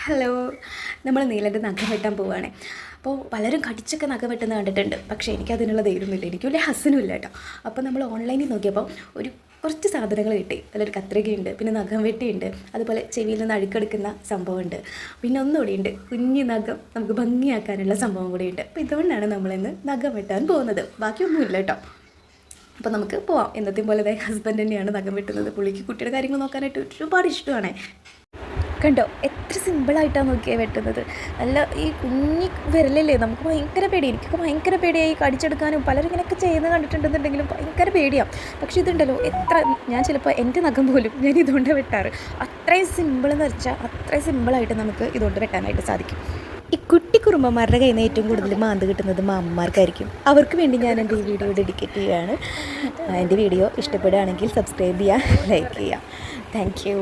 Hello, നമ്മൾ നീലൻ്റെ നഖം വെട്ടാൻ പോവുകയാണ്. അപ്പോൾ പലരും കടിച്ചൊക്കെ നഖം വെട്ടുന്ന കണ്ടിട്ടുണ്ട്. പക്ഷേ എനിക്കതിനുള്ള ധൈര്യമൊന്നുമില്ല, എനിക്ക് വലിയ ഹസ്സനും ഇല്ല കേട്ടോ. അപ്പോൾ നമ്മൾ ഓൺലൈനിൽ നോക്കിയപ്പോൾ കുറച്ച് സാധനങ്ങൾ കിട്ടി. അതിലൊരു കത്രികയുണ്ട്, പിന്നെ നഖം വെട്ടിയുണ്ട്, അതുപോലെ ചെവിയിൽ നിന്ന് അഴുക്കെടുക്കുന്ന സംഭവമുണ്ട്, പിന്നെ ഒന്നുകൂടി ഉണ്ട്, കുഞ്ഞു നഖം നമുക്ക് ഭംഗിയാക്കാനുള്ള സംഭവം കൂടി ഉണ്ട്. അപ്പോൾ ഇതുകൊണ്ടാണ് നമ്മളിന്ന് നഖം വെട്ടാൻ പോകുന്നത്. ബാക്കിയൊന്നുമില്ല കേട്ടോ. അപ്പോൾ നമുക്ക് പോവാം. എന്നത്തെയും പോലെ ഹസ്ബൻഡ് തന്നെയാണ് നഖം വെട്ടുന്നത്. പുള്ളിക്ക് കുട്ടിയുടെ കാര്യങ്ങൾ നോക്കാനായിട്ട് ഒരുപാട് ഇഷ്ടമാണ്. കണ്ടോ എത്ര സിമ്പിളായിട്ടാണ് നോക്കിയാൽ വെട്ടുന്നത്. നല്ല ഈ കുഞ്ഞി വിരലല്ലേ, നമുക്ക് ഭയങ്കര പേടി. എനിക്കൊക്കെ ഭയങ്കര പേടിയായി കടിച്ചെടുക്കാനും. പലരും ഇങ്ങനെയൊക്കെ ചെയ്യുന്നത് കണ്ടിട്ടുണ്ടെന്നുണ്ടെങ്കിലും ഭയങ്കര പേടിയാണ്. പക്ഷേ ഇതുണ്ടല്ലോ, ഞാൻ ചിലപ്പോൾ എൻ്റെ നഖം പോലും ഞാൻ ഇതുകൊണ്ട് വെട്ടാറ്. അത്രയും സിമ്പിളെന്ന് വെച്ചാൽ അത്രയും സിമ്പിളായിട്ട് നമുക്ക് ഇതുകൊണ്ട് വെട്ടാനായിട്ട് സാധിക്കും. ഈ കുട്ടി കുറുമ്പന്മാരുടെ കയ്യിൽ നിന്ന് ഏറ്റവും കൂടുതൽ മാന്ത് കിട്ടുന്നത് മാമ്മമാർക്കായിരിക്കും. അവർക്ക് വേണ്ടി ഞാൻ എൻ്റെ ഈ വീഡിയോ ഡെഡിക്കേറ്റ് ചെയ്യുകയാണ്. എൻ്റെ വീഡിയോ ഇഷ്ടപ്പെടുകയാണെങ്കിൽ സബ്സ്ക്രൈബ് ചെയ്യുക, ലൈക്ക് ചെയ്യുക. Thank you.